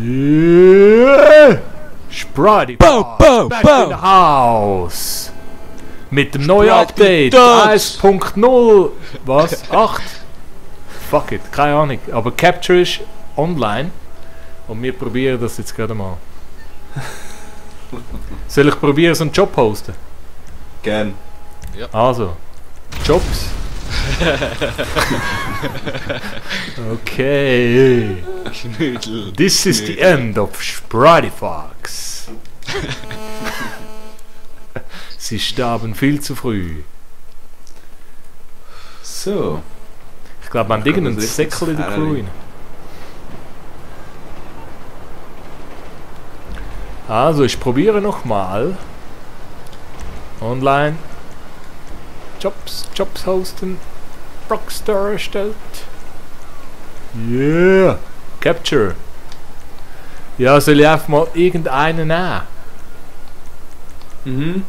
Yeah! Sprite back in the house! Mit dem neuen Update 1.0. Was? 8? Fuck it, keine Ahnung. Aber Capture ist online. Und wir probieren das jetzt gerade mal. Soll ich probieren, so einen Job hosten? Gern. Ja. Also, Jobs. Okay. Knödel. This is the end of Sprite Fox. Sie starben viel zu früh. So. Ich glaube, man hat irgendeinen Säckel in der Crew rein. Also, ich probiere nochmal. Online. Jobs hosten. Rockstar erstellt. Yeah. Capture. Ja, soll ich einfach mal irgendeinen nehmen? Mhm.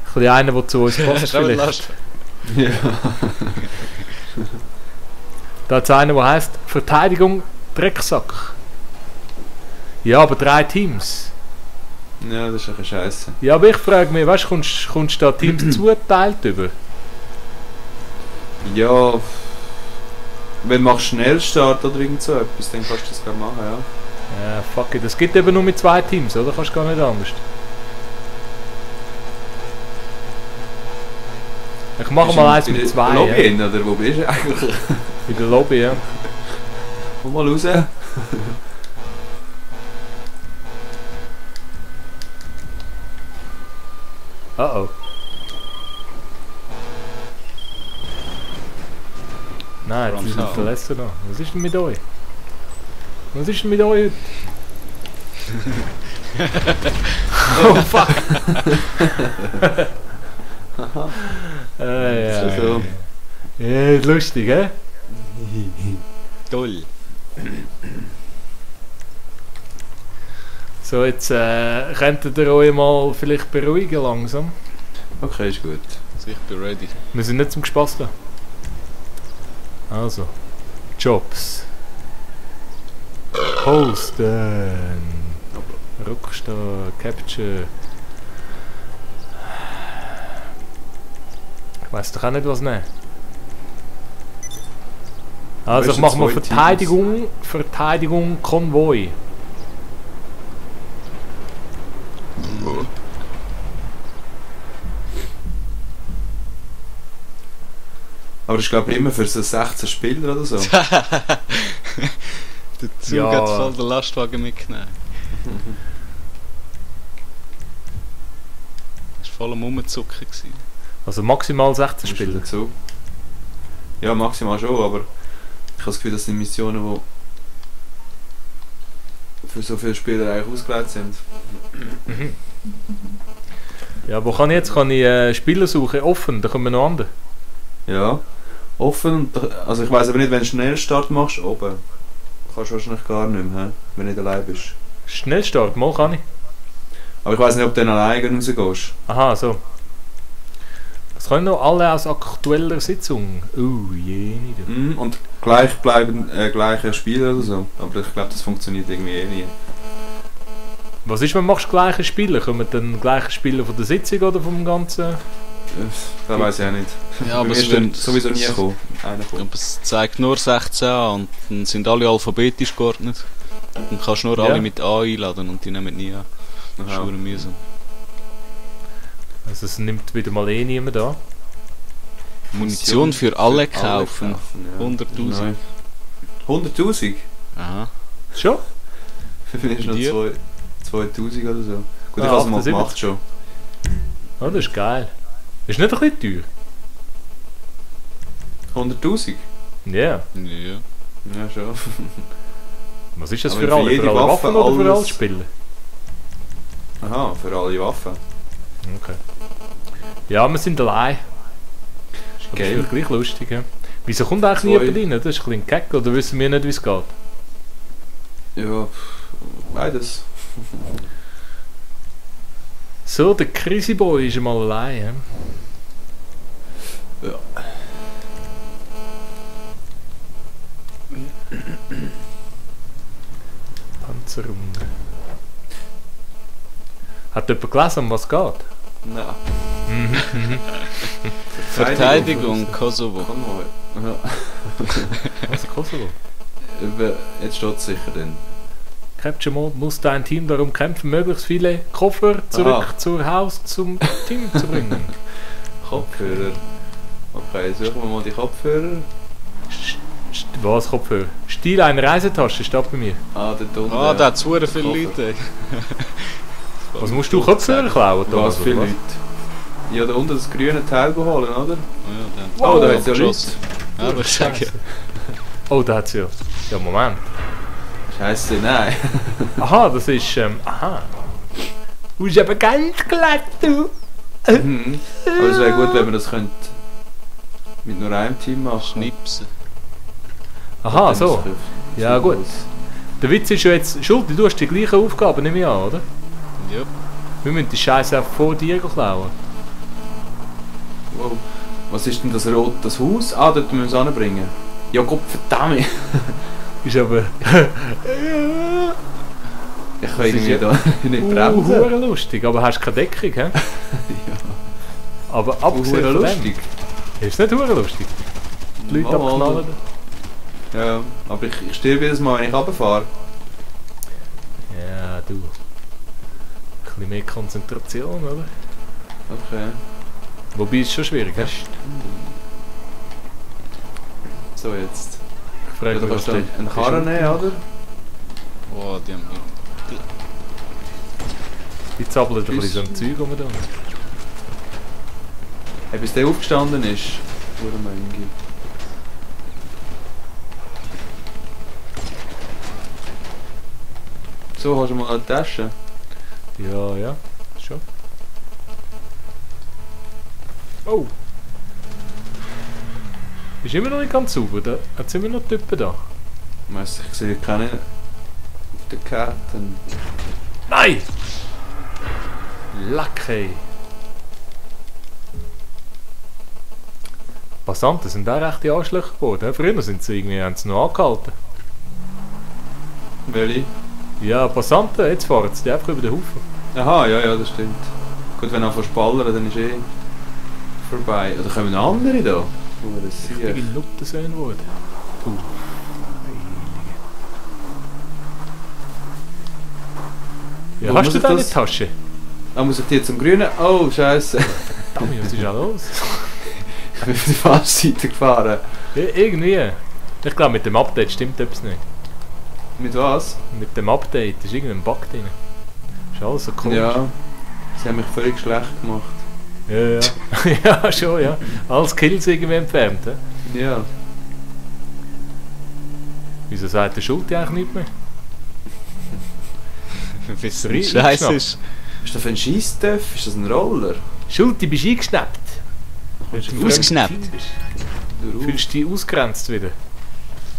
Ich will einen, der zu uns passt vielleicht. Ja. Da hat es einen, der heisst Verteidigung Drecksack. Ja, aber 3 Teams. Ja, das ist ein bisschen scheiße. Ja, aber ich frage mich, weißt du, kommst du da Teams zuteilt über? Ja. Wenn du machst Schnellstart oder irgend so etwas, dann kannst du das gerne machen, ja. Ja, fuck it. Das gibt eben nur mit 2 Teams, oder? Kannst du gar nicht anders. Ich mache mal eins mit 2. Lobby hin, oder wo bist du eigentlich? In der Lobby, ja. Komm mal raus. Oh. Nein, jetzt ist ein Verletzter noch. Was ist denn mit euch? Was ist denn mit euch heute? Oh fuck! Ja. So. Ja, lustig, hä? Toll. So, jetzt könntet ihr euch mal vielleicht beruhigen langsam. Okay, ist gut. Also ich bin ready. Wir sind nicht zum Gespasten. Also, Jobs. Hosten. Rockstar, Capture. Ich weiss doch auch nicht, was nehmen. Also ich mache mal Verteidigung Konvoi. Aber ich glaube immer für so 16 Spieler oder so. Der Zug Ja. hat voll den Lastwagen mitgenommen. Das war voll am Rumzucken. Also maximal 16 Spieler. So. Ja, maximal schon, aber ich habe das Gefühl, das sind Missionen, die für so viele Spieler eigentlich ausgelegt sind. Ja, wo kann ich jetzt? Kann ich Spieler suchen? Offen, da kommen noch andere. Ja, offen. Also ich weiss aber nicht, wenn du Schnellstart machst, oben. Kannst du wahrscheinlich gar nicht mehr, wenn du nicht allein bist. Schnellstart, mal kann ich. Aber ich weiss nicht, ob du dann alleine rausgehst. Aha, so. Das können noch alle aus aktueller Sitzung. Jene. Und gleich bleiben gleiche Spieler oder so. Aber ich glaube, das funktioniert irgendwie eh nie. Was ist, wenn du machst gleiche Spieler? Kommen dann gleiche Spieler von der Sitzung oder vom ganzen? Das weiss ich auch nicht. Ja, aber Bei mir es ist dann wird sowieso nie gekommen. Einer kommt. Aber es zeigt nur 16 an und dann sind alle alphabetisch geordnet. Dann kannst du nur alle mit A einladen und die nehmen nie an. Das ist schon mühsam. Also es nimmt wieder mal niemand an. Munition für alle kaufen. Ja. 100'000. 100'000? Aha. Schon? Für mich ist noch Dir? 2000 oder so. Gut, ich Ah, habe es mal 78. gemacht schon. Oh, das ist geil. Ist nicht ein bisschen teuer? 100'000? Ja. Ja. Ja, schon. Was ist das Aber für für alle? jede Für alle Waffe Waffen oder für alle alles- Spieler? Aha, für alle Waffen. Okay. Ja, wir sind allein. Aber Geil. ist gleich lustig, ja. Wieso kommt eigentlich 2. niemand rein? Das ist ein bisschen keck, oder wissen wir nicht, wie es geht? Ja, beides. So, der Crazy Boy ist einmal allein. Ja? Ja. Panzerung. Hat jemand gelesen, um was geht? Nein. Verteidigung Kosovo. Konvoi. Ja. Was, Kosovo? Jetzt steht es sicher drin. Capture Mode muss dein Team darum kämpfen, möglichst viele Koffer zurück zum Haus zum Team zu bringen. Kopfhörer. Okay, suchen wir mal die Kopfhörer. Was Kopfhörer? Stil einer Reisetasche steht bei mir. Ah, dort unten. Ah, da hat es viele Koffer. Leute. Was musst du Kopfhörer klauen, Thomas? Was viele oder Leute? Ja, da unten das grüne Teil holen, oder? Ja, Oh, da hat es ja Leute. geschossen. Ja, aber ich sage. Oh, da hat es ja. Ja, Moment. Scheiße, nein. Aha, das ist. Aha. Du bist aber ganz glatt, du. Mhm. Aber es wäre gut, wenn wir das könnte mit nur einem Team machen. Schnipsen. Aha, Dann so. ist es Ja, gut. los. Der Witz ist ja jetzt. Schulti, du hast die gleiche Aufgabe, nehme ich an, oder? Ja. Wir müssen die Scheiße auch vor dir klauen. Wow. Was ist denn das das Haus? Ah, dort müssen wir es anbringen. Ja, Gott verdammt. Ist aber. Ich kann irgendwie ja- da nicht bremsen. Hure lustig, aber hast keine Deckung, hä? Ja. Aber abgesehen Hure von lustig. dem. Ist es nicht hure lustig? Die Leute Mal, abknallen. Ja, aber ich stirbe jedes Mal, wenn ich runterfahre. Ja, du. Ein bisschen mehr Konzentration, oder? Okay. Wobei es schon schwierig ist. So, jetzt. Ich frage Du mich, was kannst dann einen Karren nehmen, oder? Oh, die haben Die zappeln ein bisschen so ein Zeug um da. Hey, bis der aufgestanden ist. Hure Menge. So, hast du mal eine Tasche? Ja, ja, schon. Oh! Ist immer noch nicht ganz sauber, da hat es immer noch Typen da. Weiss, ich sehe keine auf den Karten. Nein! Lucky! Passanten sind auch recht Arschlöcher geworden. Früher sind sie irgendwie, haben sie noch angehalten. Welche? Ja, Passanten, jetzt fahren sie die einfach über den Haufen. Aha, ja, ja, das stimmt. Gut, wenn er anfängt zu ballern, dann ist eh vorbei. Oder kommen andere da? Hure Richtige Sieg. Nuttensöhne geworden. Puh. Ja, Wo hast muss du ich deine das? Tasche? Ah, muss ich hier zum Grünen? Oh, Scheiße. Tommy, was ist da los? Ich bin auf die falsche Seite gefahren. Ja, irgendwie. Ich glaube, mit dem Update stimmt etwas nicht. Mit was? Mit dem Update ist irgendein Bug drin. Ist alles so komisch. Ja, sie haben mich völlig schlecht gemacht. Ja, ja. Ja, schon, ja. Alles Kills irgendwie entfernt. He? Ja. Wieso sagt der Schulte eigentlich nicht mehr? Wissen, Rei- wie scheiße eingeschnappt. ist. Was ist das für ein Scheisstöff? Ist das ein Roller? Schulte, bist du eingeschnappt? Ausgeschnappt? Du Fühlst du dich ausgrenzt wieder?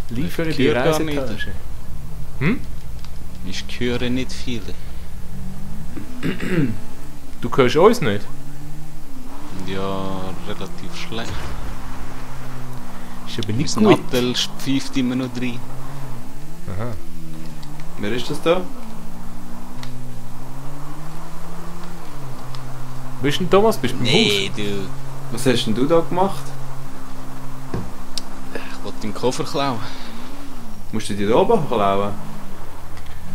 Liefere die Gehört gar nicht. Reisetasche. Hm? Ich höre nicht viele. Du hörst uns nicht? Ja, relativ schlecht. Ist aber nicht Unser gut. Nattel pfeift immer noch rein. Aha. Wer ist das da? Bist du denn Thomas? Bist du beim Nee, du. Was hast denn du da gemacht? Ich wollte den Koffer klauen. Musst du die da oben klauen?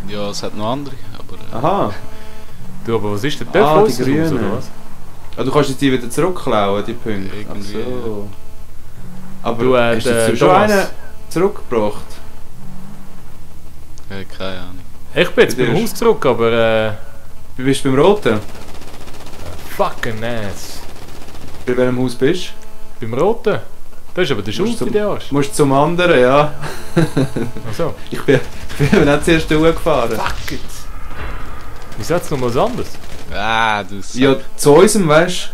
Ja, es hat noch andere, aber... Aha. Haus? Du, aber was ist denn? Ah, Dürfen die uns das Grünen. raus, oder was? Ah, du kannst jetzt die wieder zurückklauen, die Punkte. Ach Irgendwie, so. Aber Du, hast du der jetzt schon Thomas. einen zurückgebracht? keine Ahnung. Ich bin jetzt Bei dir beim ist- Haus zurück, aber Du bist beim Roten? fucking ass. Bei welchem Haus bist Beim Roten? Das ist aber der Musst Schulte, zum- der Arsch. du? Musst zum anderen, ja. Achso. Ich bin nicht zuerst gefahren. Fuck it. Wieso hat es noch was anderes? Ah, du Sack. Ja, zu unserem, weißt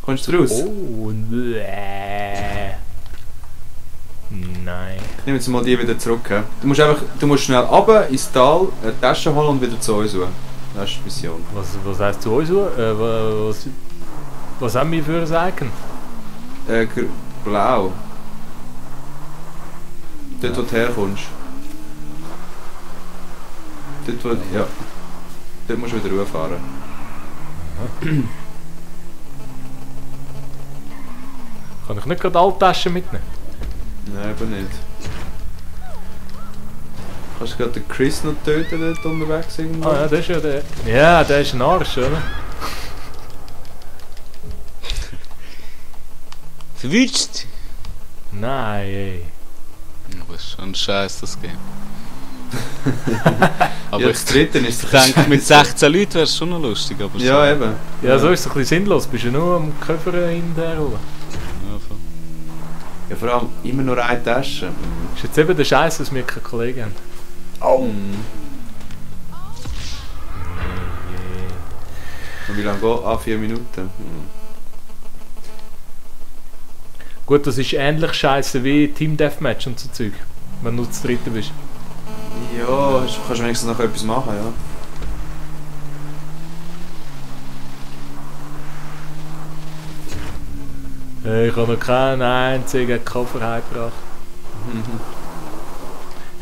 du? Kommst du raus? Oh, nee. Nein. Ich nehme jetzt mal die wieder zurück. He? Du musst schnell runter ins Tal, eine Tasche holen und wieder zu uns suchen. Das ist die Mission. Was heisst zu uns? Was haben wir für ein Icon? Blau. Dort, wo du herkommst. Dort, wo... Ja. Dort musst du wieder rauffahren. Kann ich nicht gerade alle Taschen mitnehmen? Nein, aber nicht. Kannst du gerade den Chris noch töten, dort unterwegs irgendwo? Ah ja, das ist ja der... Ja, der ist ein Arsch, oder? Verwünscht! Nein, ey. Was ist schon scheiße das Game. Aber Ja, ich das dritte ist ich denke, mit 16 Leuten wäre es schon noch lustig, aber Ja, so. eben. Ja, so ist es ein bisschen sinnlos. Bist du nur am Köffer in der Rolle. Ja, voll. Ja, vor allem immer nur eine Tasche. Ist jetzt eben der Scheiß, dass wir keine Kollegen haben. Oh! Und wie lange geht? Ah, 4 Minuten. Gut, das ist ähnlich scheiße wie Team Deathmatch und so Zeug. Wenn du zu dritte bist. Ja, du kannst wenigstens noch etwas machen, ja. Ich habe noch keinen einzigen Koffer heimgebracht.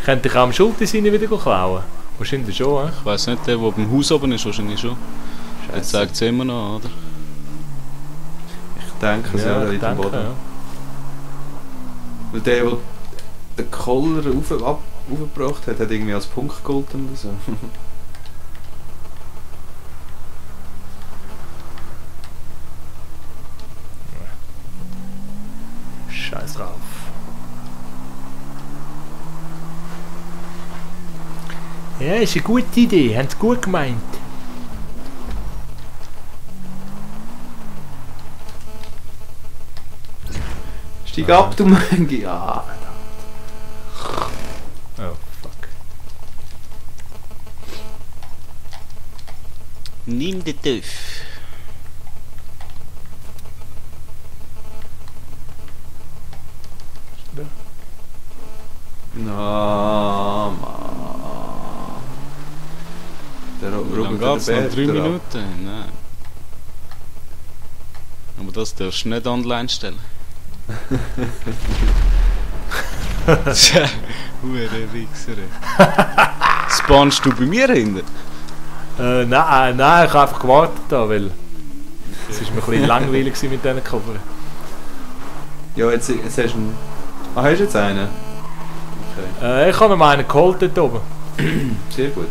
Könnte ich auch am Schuldesign wieder klauen? Wahrscheinlich schon, Ich weiss nicht, der beim Haus oben ist, wahrscheinlich schon. Der zeigt es immer noch, oder? Ich denke, es Ja, ja, ich in dem denke, Boden. ja. Weil der den Koller aufgebracht hat, hat irgendwie als Punkt gegolten oder so. Scheiß drauf. Ja, ist eine gute Idee. Haben sie gut gemeint. Steig ab, du Mengi! Ja. Oh, fuck. Nimm den Töff. Na, Mann. Der Wie lange rubbelt geht's den noch? Berg 3 drauf. Minuten? Nein. Aber das darfst du nicht online stellen. Tja, hure Wichser. Spawnst du bei mir hinten? Nein, ich habe einfach gewartet da, weil es ist mir ein bisschen langweilig gewesen mit diesen Covern. Ja, jetzt hast du einen... Ah, hast du jetzt einen? Okay, Ich habe noch einen geholt dort oben. sehr gut.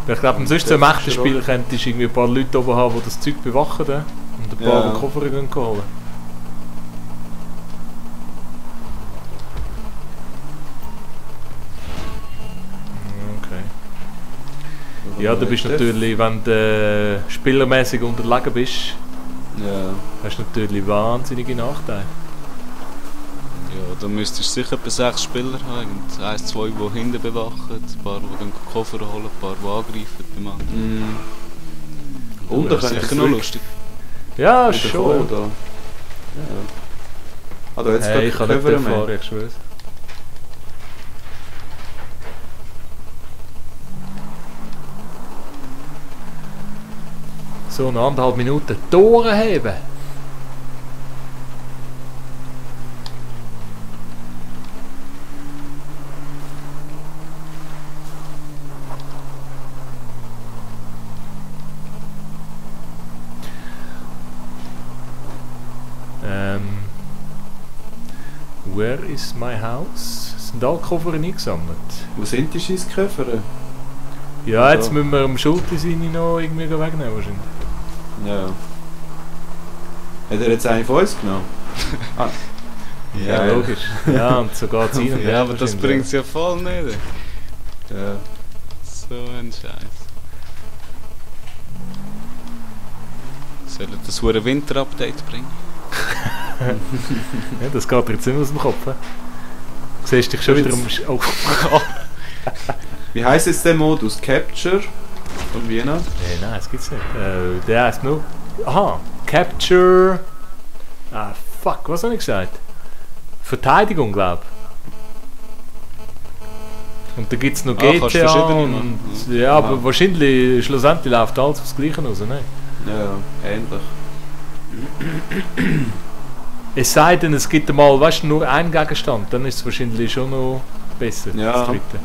Ich glaube, sonst zum echten Spiel könntest du irgendwie ein paar Leute oben haben, die das Zeug bewachen und ein paar, Ja. die Koffer gehen holen. Okay. Ja, du bist natürlich, wenn du spielermäßig unterlegen bist, Ja. hast du natürlich wahnsinnige Nachteile. Ja, da müsstest du sicher etwa 6 Spieler haben. 1, 2, die hinten bewachen, ein paar, die dann Koffer holen, ein paar, die angreifen beim anderen. Mm. Und da Das ist kann ich sicher noch lustig. Ja, wieder schon. kommen, da. Ja. Ah, da jetzt Hey, ich kann nicht Cover mehr. fahren, ich schwör's. So, eine 1,5 Minuten. Tore heben! Where is my house? Sind alle Koffer eingesammelt? Wo sind die Scheissköpfer? Ja, jetzt Also. müssen wir am Schuldesign noch irgendwie wegnehmen wahrscheinlich. Ja. Hat er jetzt einen von uns genommen? Ah. Ja, logisch. Ja, und so geht's rein und Ja, her aber das wahrscheinlich. bringt es ja voll nicht. Ja. So ein Scheiß. Soll er das hure Winter-Update bringen? Ja, das geht dir jetzt nicht aus dem Kopf. He? Du siehst dich schon wieder am... Oh. Wie heisst jetzt der Modus? Capture? Und wie noch? Nein, das gibt's nicht. Der heißt nur... Aha, Capture... Ah, fuck, was habe ich gesagt? Verteidigung, glaube ich. Und da gibt's noch kannst du GTA verschiedene und... machen. Ja, aber wahrscheinlich, schlussendlich läuft alles aufs Gleiche raus, ne? Ja, ähnlich. Es sei denn, es gibt mal, weißt du, nur einen Gegenstand, dann ist es wahrscheinlich schon noch besser. Ja. Das dritte.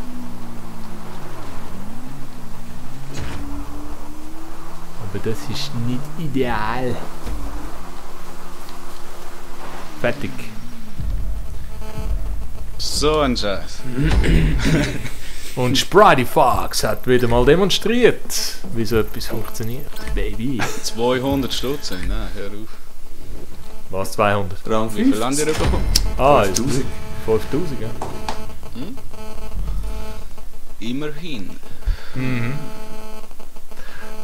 Aber das ist nicht ideal. Fertig. So ein Scheiß. Und Sprite Fox hat wieder mal demonstriert, wie so etwas funktioniert. Baby. 200 Stutz, nein, hör auf. Was, 200? Rang Wie 5. viel habt ihr bekommen? Ah, 5000. 5000, ja. Immerhin. Mhm.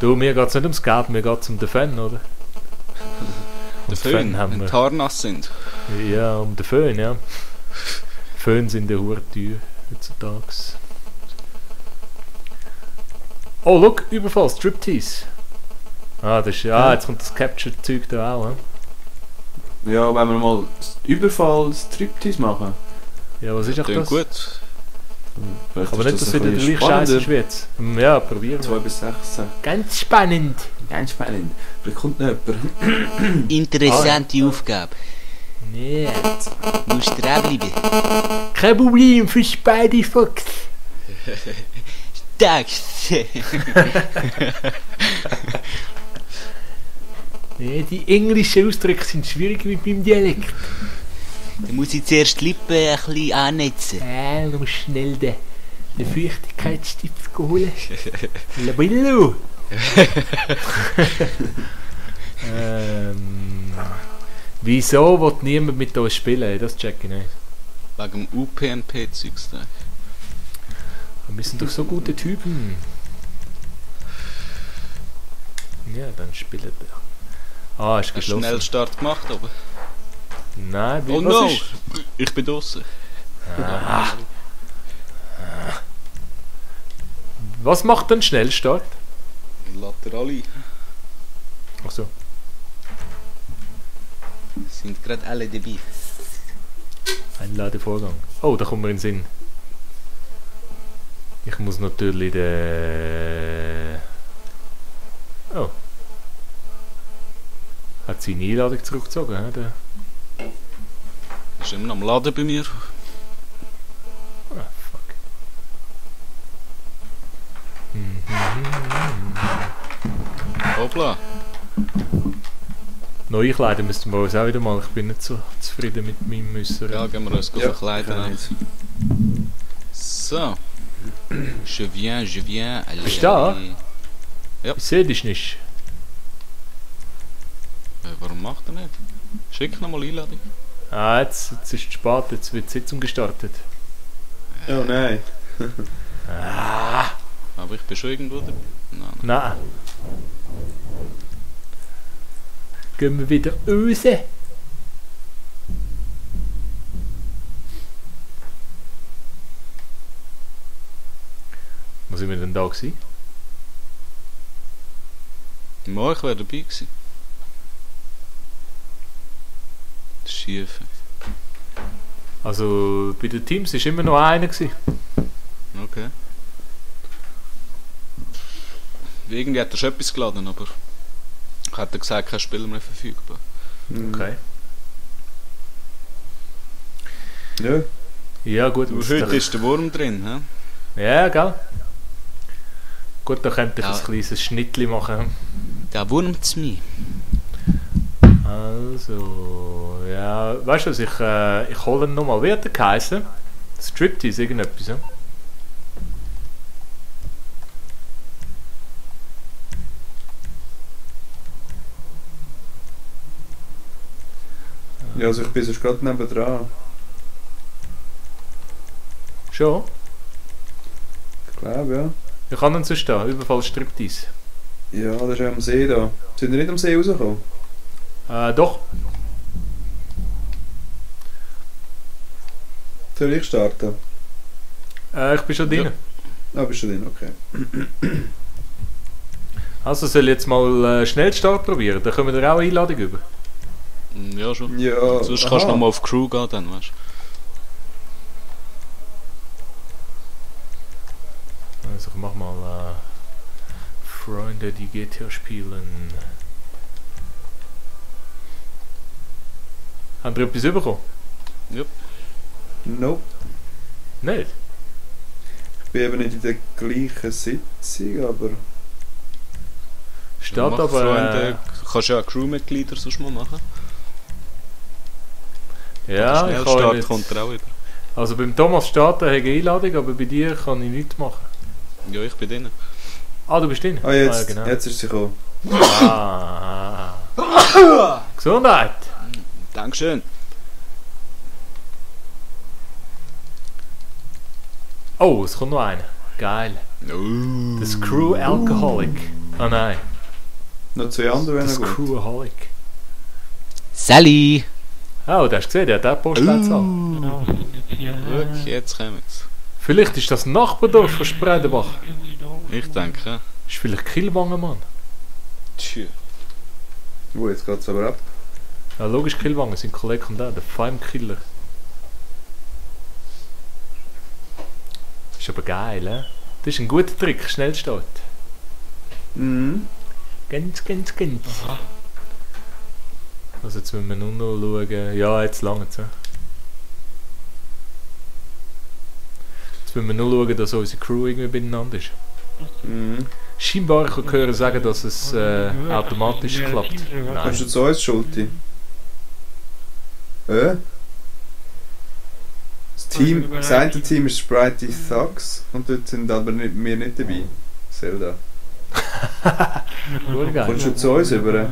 Du, mir geht es nicht ums Geld, mir geht es um den Fan, oder? Der Und Föhn, haben wenn wir. die Haare nass sind. Ja, um den Föhn, ja. Föhn sind ja teuer heutzutage. Oh, look, Überfall, Striptease. Ah, das ist, jetzt kommt das Capture-Zeug da auch, he? Ja, wenn wir mal Überfall Striptease machen. Ja, was ist auch Klingt das? gut. Vielleicht Aber ist nicht, dass ein wieder der bisschen gleiche Scheiß ist spannender. wie jetzt. Ja, probieren 2 wir. bis 16. Ganz spannend. Ganz spannend. Vielleicht kommt noch jemand. Interessante Aufgabe. Ja. Musst dranbleiben. Kein Problem für Spidey Fox. Tags. Ja, die englischen Ausdrücke sind schwierig mit meinem Dialekt. Da muss ich zuerst die Lippen ein bisschen annetzen. Du musst schnell den Feuchtigkeitsstift holen. Labillo. Wieso will niemand mit uns spielen? Das check ich nicht. Wegen dem UPnP-Zeugs da. Wir sind doch so gute Typen. Ja, dann spielt er. Ah, ist Hast du geschlossen. Schnellstart gemacht, aber... Nein, Oh was no! ist? Ich bin draussen. Was macht denn Schnellstart? Laterali. Ach so. Sind gerade alle dabei. Ein Ladevorgang. Oh, da kommt mir in den Sinn. Ich muss natürlich den... Oh. Hat sie eine Einladung zurückgezogen, hä? Der... Ist immer noch am Laden bei mir. Ah, fuck. Hoppla. Neue Kleider müssten wir uns auch wieder mal. Ich bin nicht so zufrieden mit meinem Müsser. Ja, gehen wir uns verkleiden. kann an. ich. So. Je viens. Allez, Bist du da? allez. Ich sehe dich nicht. Warum macht er nicht? Schick nochmal Einladung. Ah, jetzt ist es spät, jetzt wird die Sitzung gestartet. Oh nein. Aber ich bin schon irgendwo dabei. Nein. Nein. Gehen wir wieder raus. Wo sind wir denn da gewesen? Ja, ich wäre dabei gewesen. Das Schiefe. Also bei den Teams war immer noch einer gewesen. Okay. Irgendwie hat er schon etwas geladen, aber ich hätte gesagt, kein Spieler mehr verfügbar. Okay. Ja. Ja gut. Aber heute ist der Wurm drin, hä? Ja, gell? Gut, da könnte ich Ja. ein kleines Schnittchen machen. Da wurmt's mich. Also, ja, weißt du was, ich hole ihn nochmal. Wie hat er geheißen? Striptease, irgendetwas, ja? Ja, also ich bin sonst gerade nebendran. Schon? Ich glaube, ja. Ich kann ihn sonst da, Überfall Striptease. Ja, das ist ja am See da. Sind wir nicht am See rausgekommen? Doch. Soll ich starten? Ich bin schon drin. Ah, bist du drin, okay. Also soll ich jetzt mal Schnellstart probieren, dann können wir da auch eine Einladung über. Ja, schon. Ja, Sonst kannst du nochmal auf Crew gehen, dann, weißt Also ich mach mal Freunde, die GTA spielen. Habt ihr etwas bekommen? Nope. Nicht? Ich bin eben nicht in der gleichen Sitzung, aber... Steht Mach aber... Freunde, kannst ja auch Crewmitglieder sonst mal machen. ja, ich kann Schnellstart nicht. kommt er auch über. Also beim Thomas steht, er hat eine Einladung, aber bei dir kann ich nichts machen. Ja, ich bin drin. Ah, du bist drin? Ah, jetzt, ja, genau. jetzt ist sie gekommen. Ah. Gesundheit! Dankeschön. Oh, es kommt noch einer. Geil. Der Screw Alcoholic. Ah nein, Noch 2 andere der wären gut. Screwaholic. Sally! Oh, du hast gesehen, der hat auch Postleitzahl. Schau, jetzt kommt's. Vielleicht ist das Nachbardorf von Spreidenbach. Ich denke. Ist vielleicht Kielwangen, Mann. Tschüss. Jetzt geht's aber ab. Ja, logisch Kielwangen, sein Kollege kommt auch, der Feimkiller. Ist aber geil, hä? Das ist ein guter Trick, Schnellstart. Mhm. Ganz. Also jetzt müssen wir nur noch schauen. Ja, jetzt lange es. Jetzt müssen wir nur schauen, dass unsere Crew irgendwie beieinander ist. Mhm. Scheinbar kann ich hören sagen, dass es automatisch klappt. Kommst Nein. du zu uns, Schulti? Das eine Team ist Sprite Thugs und dort sind aber wir nicht dabei. Zelda. Gut geil. Kommst du zu uns über?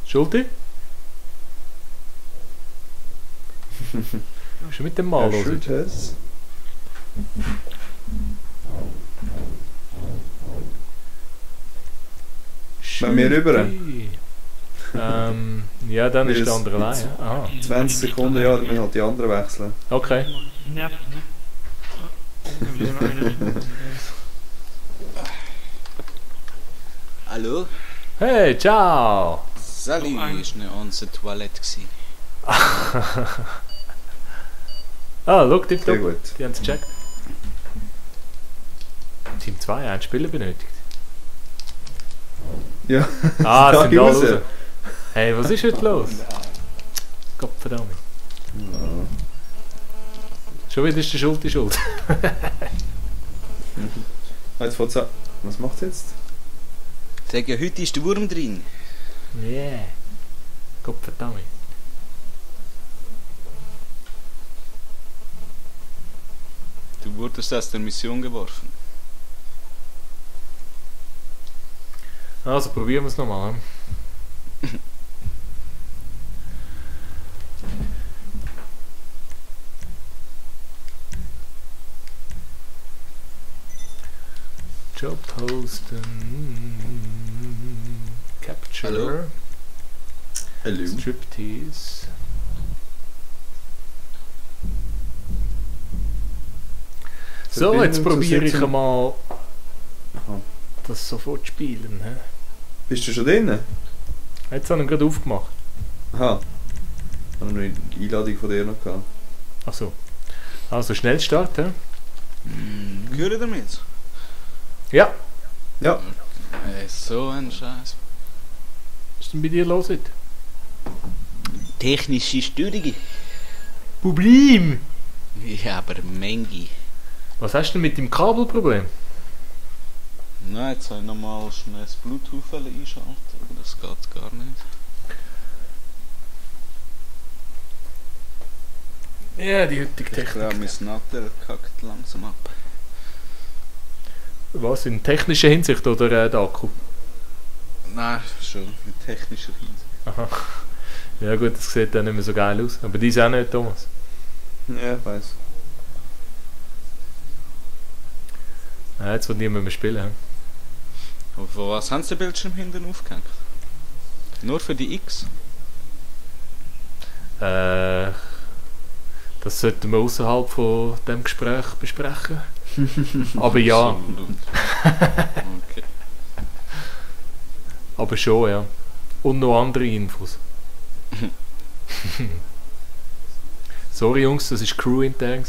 Schulti? Schon mit dem Mal los. Wenn wir rüber? Ja, dann ist Weil der es- andere allein. Ja? Aha. 20 Sekunden, ja, dann müssen halt die anderen wechseln. Okay. Hallo? Hey, ciao! Sally war nicht unsere Toilette. Ah, schau, tipptopp. Sehr gut. Die haben es gecheckt. Team 2, ein Spieler benötigt. Ja. Ah, Da sind alle raus. raus. Hey, was ist heute los? Gottverdammt. Schon wieder ist der Schuld die Schuld. Jetzt fährt's an. Was macht's jetzt? Sag ja, heute ist der Wurm drin. Yeah. Gottverdammt. Du wurdest aus der Mission geworfen. Also probieren wir es nochmal. Job posten. Capture. Hallo? Hallo. Striptease. So, jetzt probiere ich einmal Aha. das sofort spielen. He? Bist du schon drin? Jetzt habe ich ihn gerade aufgemacht. Aha. Ich habe noch eine Einladung von dir noch gehabt. Achso. Also schnell starten. Gehört ihr mit? Ja. Ja. So ein Scheiß. Was ist denn bei dir los heute? Technische Störungen. Problem! Ja, aber Menge. Was hast du denn mit dem Kabelproblem? Nein, jetzt soll ich nochmal schnell das Bluetooth einschalten, aber das geht gar nicht. Ja, die heutige Ich glaube, Technik. mein Natter kackt langsam ab. Was, in technischer Hinsicht oder der Akku? Nein, schon mit technischer Hinsicht. Aha. Ja gut, das sieht dann nicht mehr so geil aus. Aber die ist auch nicht, Thomas. Ja, ich weiss. Ja, jetzt wird niemand mehr spielen. He? Aber von was haben sie den Bildschirm hinten aufgehängt? Nur für die X? Das sollten wir außerhalb von dem Gespräch besprechen. Aber ja, Okay. aber schon, ja. Und noch andere Infos. Sorry Jungs, das war Crew-intern.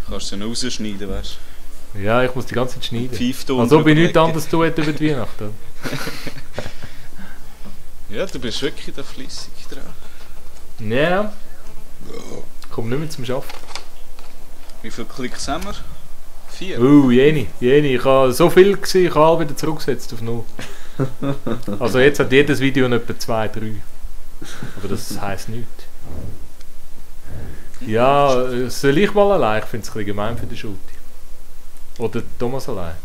Kannst du noch rausschneiden, weißt Ja, ich muss die ganze Zeit du? schneiden. Pfeifton Also ob ich drüber nichts legen. anderes tue über die Weihnachten. Ja, du bist wirklich da fleissig dran. Ja. Komm nicht mehr zum Schaffen. Wie viele Klicks haben wir? 4? Jeni. Ich habe so viel gesehen, ich habe alle wieder zurückgesetzt auf 0. Also jetzt hat jedes Video noch etwa 2, 3. Aber das heisst nichts. Ja, soll ich mal allein? Ich finde es ein bisschen gemein für den Schutti. Oder Thomas allein.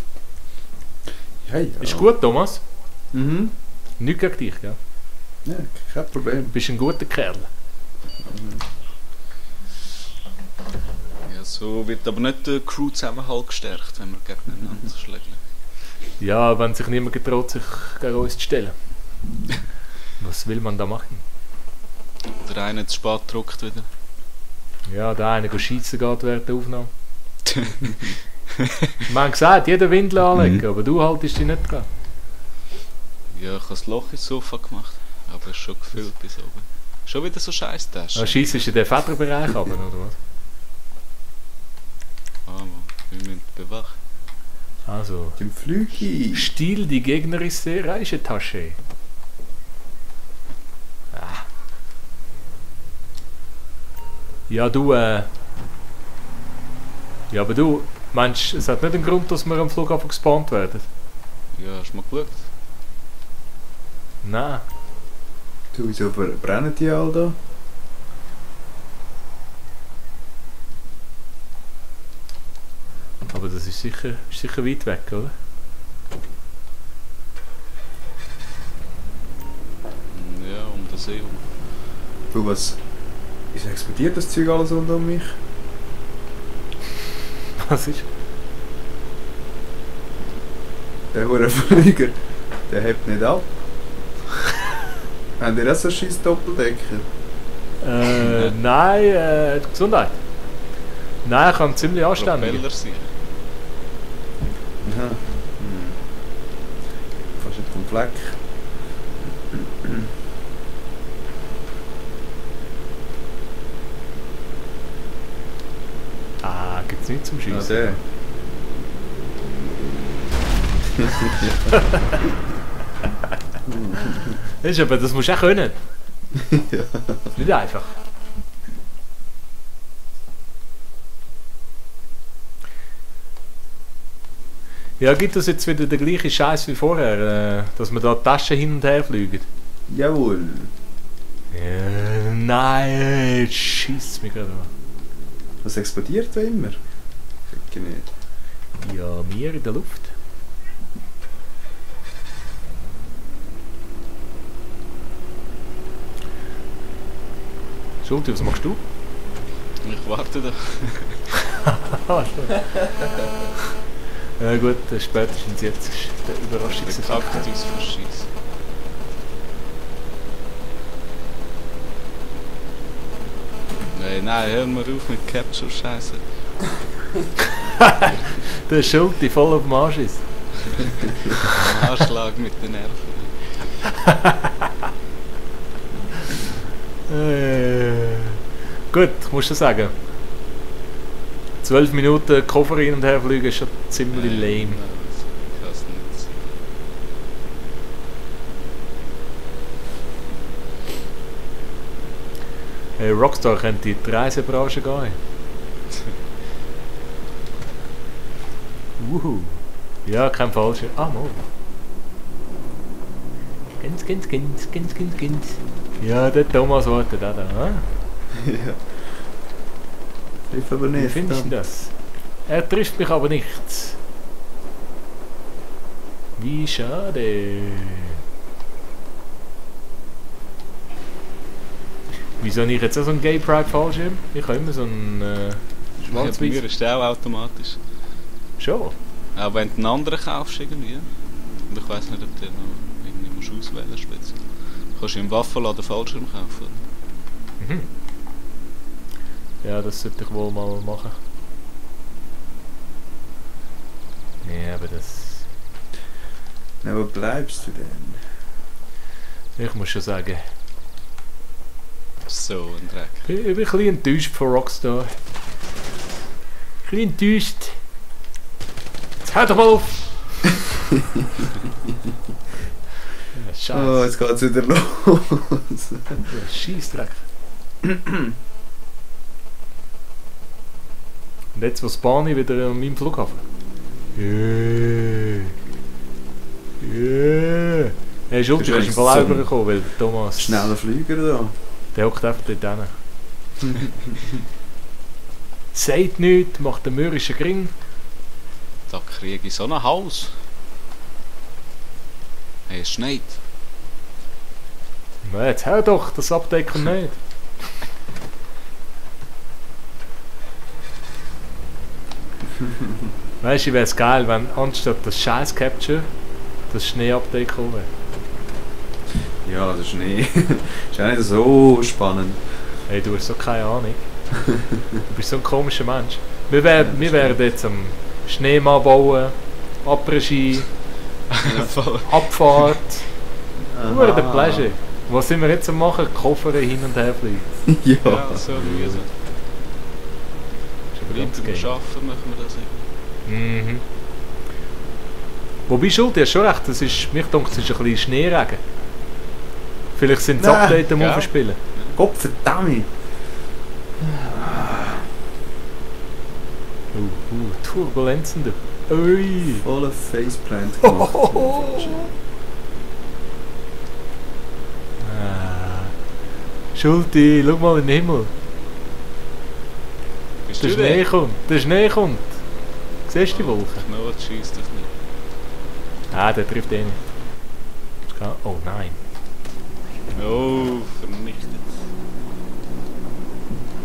Ja. Ist gut, Thomas? Mhm. Nicht gegen dich, gell? Ja, kein Problem. Du bist ein guter Kerl. Ja, so wird aber nicht der Crew-Zusammenhalt gestärkt, wenn wir gegeneinander schlägt. Ja, wenn sich niemand getraut, sich gegen uns zu stellen. Was will man da machen? Der eine zu spät druckt wieder. Ja, der eine schiessen geht während der Aufnahme. Wir haben gesagt, jeder Windel anlegen, aber du haltest dich nicht dran. Ja, ich habe das Loch ins Sofa gemacht, aber es ist schon gefüllt bis oben. Schon wieder so scheiß Taschen. Schiessen ist in den Federbereich runter, oder was? Ah, Mann, wir müssen bewachen. Also, Im Flügi. Stil, die Gegner ist sehr reiche Tasche. Ah. Ja, du, Ja, aber du, meinst du, es hat nicht einen Grund, dass wir am Flughafen gespawnt werden? Ja, hast du mal geschaut? Nein. Du, wieso brennen die alle da? Aber das ist sicher weit weg, oder? Ja, um den See herum. Du, was? Wieso explodiert das Zeug alles rund um mich? Was ist? Der hure Flüger, der hebt nicht ab. Haben die auch so einen scheiß Doppeldecker? Nein, Gesundheit. Nein, ich kann ziemlich anständig. Propeller sein. Aha. Fast nicht vom Fleck. Ah, gibt's nicht zum Ah, Schiessen. der. Das ist aber, das musst du auch können. Ja. Das ist nicht einfach. Ja, gibt es jetzt wieder den gleichen Scheiß wie vorher, dass wir da Taschen hin und her fliegen? Jawohl. Ja, nein, schießt mich gerade an. Was explodiert da immer? Fick nicht. Ja, mir in der Luft. Schulti, was machst du? Ich warte da. Ah, schon. Ja gut, spätestens jetzt ist der Den Überraschungseffekt. Kaktus verschießen. Nein, hör mal auf mit Capture-Scheiße. Der Schulti voll auf dem Arsch ist. Anschlag mit den Nerven. Gut, ich muss schon sagen. 12 Minuten Koffer hin und her fliegen ist schon ziemlich lame. Nein, ich kann es nicht sein. Hey, Rockstar könnte in die Reisebranche gehen. Ja, kein falscher. Ah, no. Kind. Ja, der Thomas wartet auch da. Ja. Trifft aber Wie nicht. findest du das? Er trifft mich aber nicht. Wie schade. Wieso habe ich jetzt auch so einen Gay Pride Fallschirm? Ich habe immer so einen Ja, bei schwarz-weiß. mir ist der auch automatisch. Schon. Auch wenn du einen anderen kaufst irgendwie. Und ich weiss nicht, ob der noch irgendwie musst auswählen speziell. Du kannst im Waffenladen Fallschirm kaufen. Mhm. Ja, das sollte ich wohl mal machen. Ja, aber das... Na, wo bleibst du denn? Ich muss schon sagen, So ein Dreck. ich bin ein bisschen enttäuscht von Rockstar. Ein bisschen enttäuscht. Jetzt hör doch mal auf! Ja, Scheiße. Oh, jetzt geht's wieder los. Scheissdreck. Und jetzt, wo Spani wieder an meinem Flughafen. Hey, Schulter, du bist im Fall auch übergekommen, weil Thomas... Schneller Flüger da. Der hockt einfach dort hin. Sagt nichts, macht den mürrischen Gring. Da kriege ich so ein Haus. Hey, es schneit. Na, jetzt hör doch, das Abdecken nicht. Weißt du, wäre es geil, wenn anstatt das scheiß Capture das Schneeabdecken wäre. Ja, der Schnee. Ist auch nicht so spannend. Hey, du hast so keine Ahnung. Du bist so ein komischer Mensch. Wir werden jetzt am Schneemann bauen, Après-Ski, Abfahrt. Nur der Pleasure. Was sind wir jetzt am machen? Koffer hin und her fliegen. Ja. Ja, so mühsam. Ist aber ganz Beim geil. Arbeiten machen wir das eben. Mhm. Wobei, Schuld, du hast schon recht, das ist, mich denkt, es ist ein bisschen Schneeregen. Vielleicht sind das Nein, Update am ja. Aufspielen. Gott verdammt. Turbulenzen, du. Ui. Voller Faceplant gemacht. Schulti, schau mal in den Himmel. Bist Der du Schnee der? kommt. Der Schnee kommt. Siehst du die Wolke? Not schießt dich nicht. Ah, der trifft eh nicht. Oh nein. Oh, vernichtet.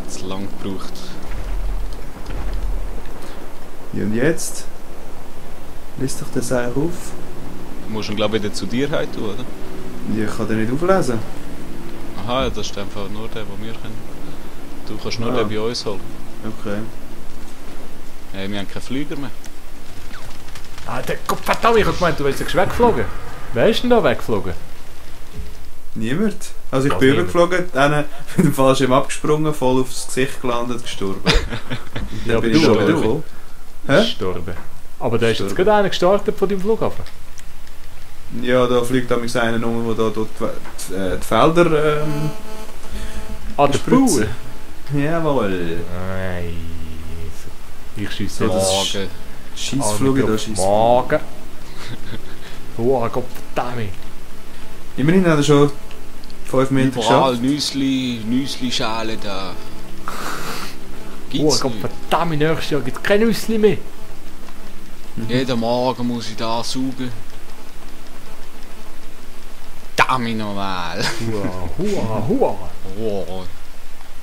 Zu lang gebraucht. Ja, und jetzt? Lies doch den Seil auf. Du musst ihn, glaube ich, wieder zu dir heim tun, oder? Ja, ich kann den nicht auflesen. Aha, ja, das ist einfach nur der, den wir kennen. Du kannst nur Ah. den bei uns holen. Okay. Hey, wir haben keinen Flüger mehr. Ah, der Gott verdammt, ich hab gemeint, du wärst weggeflogen. Wer ist denn da weggeflogen? Niemand. Also ich Was, bin niemand? übergeflogen, dann mit dem Fallschirm abgesprungen, voll aufs Gesicht gelandet, gestorben. Ja, aber bin du, ich aber du. gekommen. Hä? Gestorben. Aber da ist jetzt Gestorben. gerade einer gestartet von deinem Flughafen. Ja, da fliegt damals einer rum, der da die Felder Ah, der Spritze. Bauer. Jawohl. Nein. Ich schiesse Ja, das jetzt. ist- Morgen. Scheissflüge, da Scheissflüge. Morgen. Oh Gott verdammt. Immerhin hat er schon 5 Meter Überall geschafft. Nüsli-Schale da. Oh Gibt's Gott nicht. verdammt, nächstes Jahr gibt es kein Nüssli mehr. Jeden Morgen muss ich da saugen. Damit nochmal. Hua. Oh,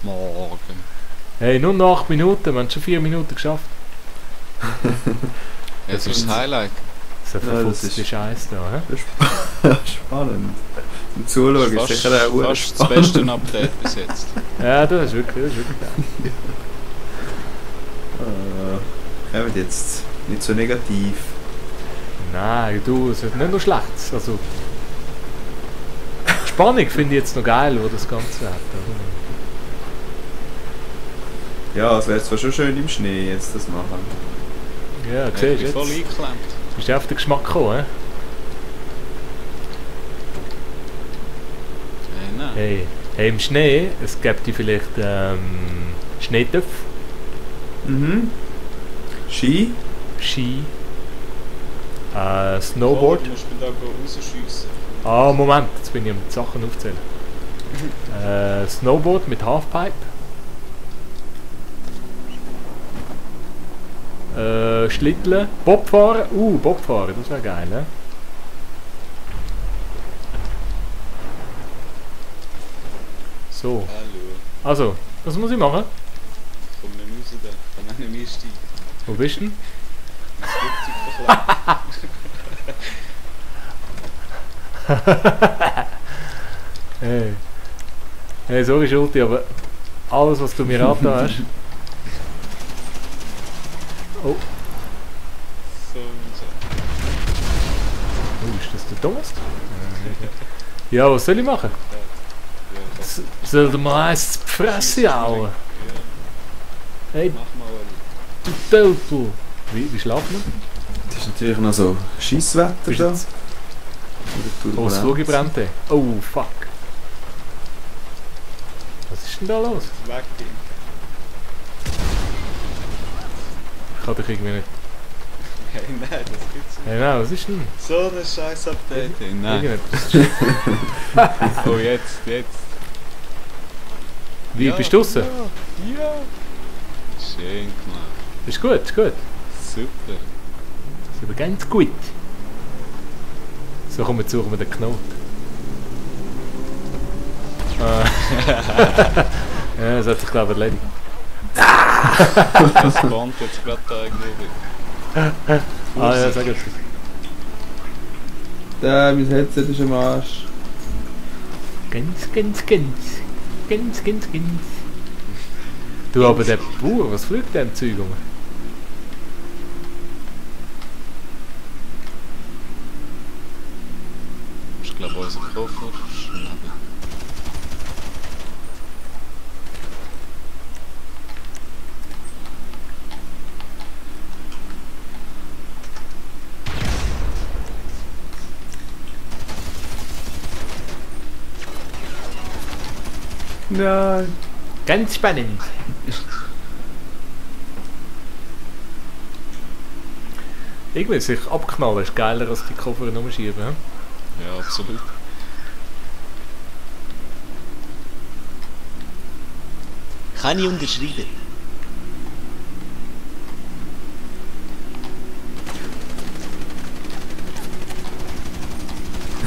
morgen. Hey, nur noch 8 Minuten, wir haben schon 4 Minuten geschafft. Jetzt ist das Highlight. So Ja, das verfutzte ist- Scheiß da, hä? Spannend. Zum Zuschauen ist sicher auch fast das spannend. beste Update bis jetzt. Ja, das ist wirklich geil. Kommt jetzt nicht so negativ. Nein, du, es ist nicht nur schlecht. Also, die Spannung finde ich jetzt noch geil, wo das Ganze hat. Oder? Ja, es wäre zwar schon schön im Schnee jetzt das machen. Ja, Ich siehst bin du voll jetzt. eingeklemmt. Bist du auf den Geschmack gekommen, hä? Hey, nein. Hey, im Schnee, es gibt vielleicht Schneetöpfe, Mhm. Ski? Ski, Snowboard. Du musst mich da rausschiessen. Ah, Moment, jetzt bin ich am Sachen aufzählen. Snowboard mit Halfpipe. Schlitteln, Bobfahren. Bobfahren, das wäre geil, ne? So, Hallo. also, was muss ich machen? Ich komme nicht raus da. Ich kann auch nicht mehr steigen. Wo bist du denn? Das Flugzeug verklebt. Hey. Hey, sorry Schulti, aber alles was du mir angetan hast. Oh, So mühsam. ist das der Thomas? Ja, was soll ich machen? Ja, das Soll dir mal eins zu fressen hauen? Ja, Hey, mach mal. du Tölpel! Wie schlafen wir? Das ist natürlich noch so Scheisswetter Bist da. jetzt, Wieder Oh, das Flug Turbulenz. brennt. Oh, fuck. Was ist denn da los? Weg. Ich kann dich irgendwie nicht... Hey, nein, das gibt's nicht. Hey, nein, was ist denn? So eine scheiß Update. Hey, nein. Irgendetwas. Oh, jetzt. Wie, Ja, bist du draussen? Ja. Schön gemacht. Ist gut, ist gut. Super. Ist aber ganz gut. So, komm, jetzt suchen wir den Knoten. Ja, das hat sich glaube ich erledigt. Das Band jetzt gerade da irgendwie. Ah ja, sag jetzt. Mein Headset ist am Arsch. Ganz. Du, aber der Bauer, was fliegt der im Zeug um? Das ist glaube ich unser Koffer. Schnell. Nein. Ganz spannend. Irgendwie sich abknallen ist geiler als die Koffer rumschieben. Hm? Ja, absolut. Kann ich unterschreiben.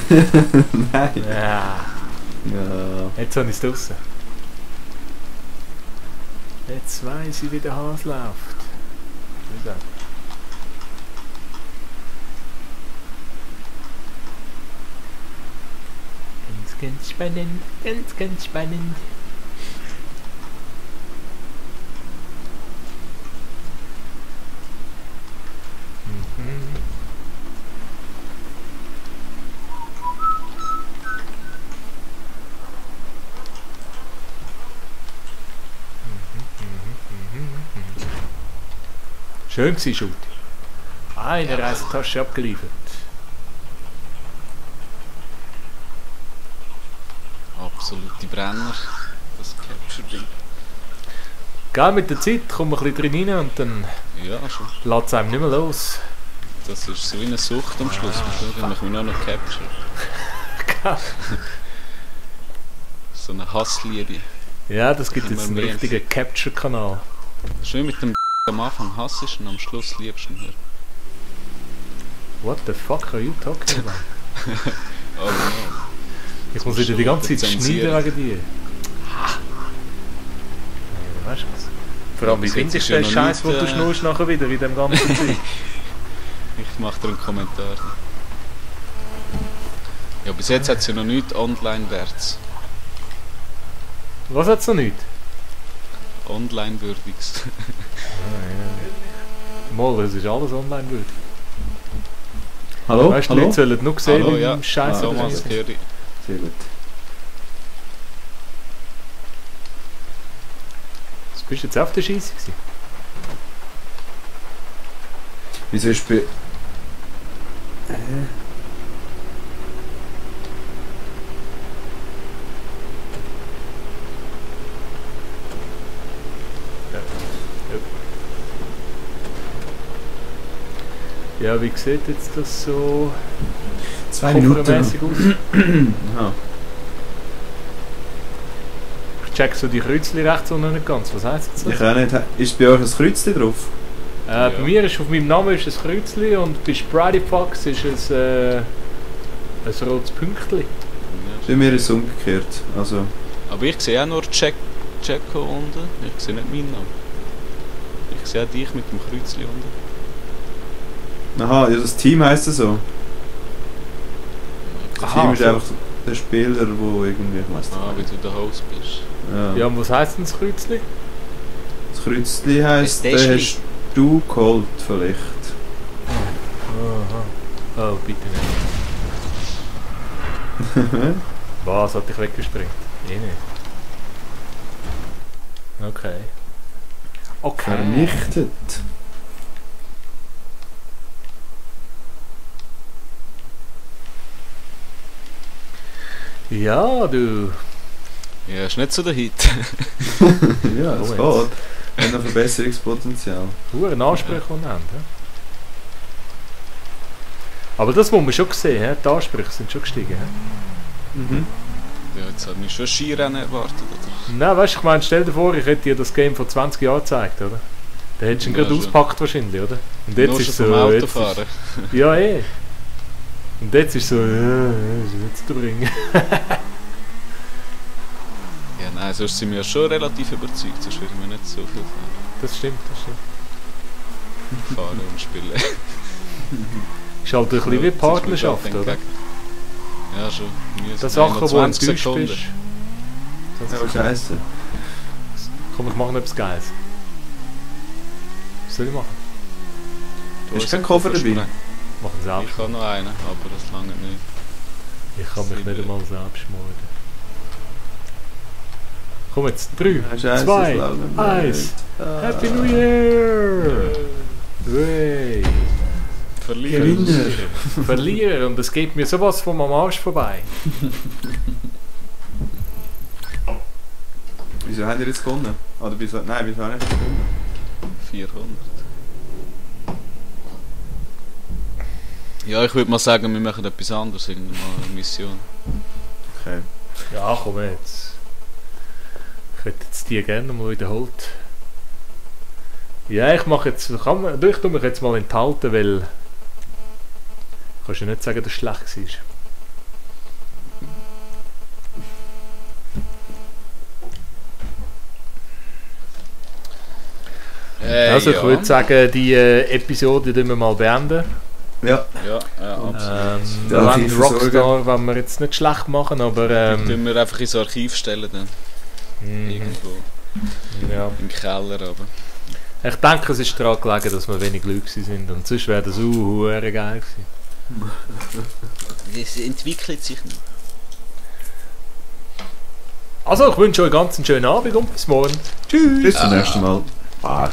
Nein. Ja, Ja. jetzt habe ich es draussen. Jetzt weiss ich, wie der Hase läuft. Wieso? Ganz spannend, ganz spannend. Mhm. Schön gewesen, Schutti. Eine Reisetasche abgeliefert. Absolute Brenner. Das Capture-Ding. Gell, mit der Zeit kommt man ein bisschen drin rein und dann Ja, schon. lässt es einem nicht mehr los. Das ist so wie eine Sucht am Schluss. Dann machen wir nur noch Capture. So eine Hassliebe. Ja, das gibt Können jetzt wir einen mehr richtigen Capture-Kanal. Schön mit dem am Anfang hassest und am Schluss liebst du ihn. What the fuck are you talking about? Oh no. Ich muss wieder die ganze Zeit zensieren. schneiden wegen dir. Ja, weißt du was? Vor allem, wie Bis findest jetzt du ist den ja noch Scheiß, den nicht, du schnurst nachher wieder in dem ganzen Zeug? Ich mache dir einen Kommentar. Ja, bis jetzt hat es ja noch nichts Online-Werts. Was hat's noch nicht? Online-würdiges. Mal, es ist alles online würdig. Hallo? Weißt du, die Hallo? Leute sollen nur sehen, Hallo, wie ja. Scheiße Thomas, das ist. Thierry. Sehr gut. Was bist du jetzt auf der Scheisse gewesen? Wieso ist bei... Ja, wie sieht jetzt das so 2 Minuten. koffermässig aus? Aha. Ich check so die Kreuzchen rechts unten nicht ganz. Was heisst das? Ich auch nicht. Ist bei euch ein Kreuzchen drauf? Bei mir ist auf meinem Namen ist ein Kreuzchen und bei Sprite Fox ist es ein rotes Pünktchen. Bei mir ist es umgekehrt. Also, Aber ich sehe auch nur Jacko unten. Ich sehe nicht meinen Namen. Ich sehe auch dich mit dem Kreuzchen unten. aha, ja, das Team heisst ja so. Das Aha, Team ist so. einfach der Spieler, der irgendwie, ich weiss Ah, wie nicht. du der Host bist. Ja. Ja, und was heisst denn das Kreuzchen? Das Kreuzchen heisst, Ein den Täschchen. hast du geholt vielleicht. Aha. Oh, bitte nicht. Was hat dich weggesprengt? Eh nicht. Okay. Okay. Vernichtet. Ja, du. Ja, ist nicht so der Hit. Ja, es geht. Hat noch Verbesserungspotenzial. Huren Ansprüche und haben, ja. Aber das muss man schon sehen, he? Die Ansprüche sind schon gestiegen. He? Mhm. Ja, jetzt hat mich schon Skirennen erwartet, oder? Nein, weißt du, ich meine, stell dir vor, ich hätte dir das Game vor 20 Jahren gezeigt, oder? Dann hättest du ihn Ja, gerade schon. ausgepackt wahrscheinlich, oder? Und jetzt Nur ist schon so... vom Jetzt Autofahren. ist, ja, Und jetzt ist so... ist nicht zu bringen. Ja, nein, sonst sind wir ja schon relativ überzeugt, sonst würden wir nicht so viel Das stimmt. fahren und spielen. Ist halt ein bisschen wie Partnerschaft, oder? Ja, schon. Das Sachen, wo du 20 enttäuscht Sekunden. bist. Ja, scheiße. Komm, ich mache noch etwas Geiles. Was soll ich machen? Hast du keinen Koffer dabei? Mach einen Ich selbst. habe noch einen, aber das lange nicht. Ich kann mich nicht einmal selbst morden. Komm jetzt, 3, Ja, scheiße, 2, das lange nicht. 1. Happy New Year! Hey. Verlieren. Verlieren und es geht mir sowas von am Arsch vorbei. Wieso haben ihr jetzt gewonnen? Oder wieso? Nein, wieso haben ihr jetzt gewonnen? 400. Ja, ich würde mal sagen, wir machen etwas anderes, irgendeine mal eine Mission. Okay. Ja, komm jetzt. Ich hätte jetzt die gerne mal wiederholt. Ja, ich mache jetzt... Ich tue mich jetzt mal enthalten, weil... Kannst du nicht sagen, dass es schlecht war. Also ich würde sagen, die Episode wir mal beenden. Ja. Ja, absolut. Wir Ja, wollen die Rockstar, wenn wir jetzt nicht schlecht machen, aber... Tun wir einfach ins Archiv stellen dann. Irgendwo. Ja. Im Keller, aber... Ich denke, es ist daran gelegen, dass wir wenig Leute sind und sonst wäre das geil gewesen. Das entwickelt sich noch. Also, ich wünsche euch ganz einen schönen Abend und bis morgen. Tschüss! Bis zum nächsten Mal. Bye.